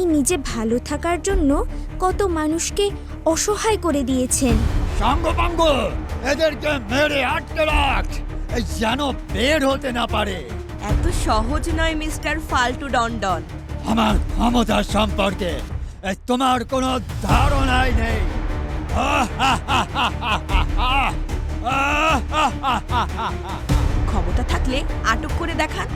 আপনি নিজে ভালো থাকার জন্য কত মানুষকে অসহায় করে দিয়েছেন। সাঙ্গপাঙ্গ, এদেরকে মেরে আটকে রাখ, যেন বের হতে না পারে। এত সহজ নয় মিস্টার ফালতু ডনডন। আমার ক্ষমতা সম্পর্কে তোমার কোনো ধারণাই নেই। ক্ষমতা থাকলে আটক করে দেখান।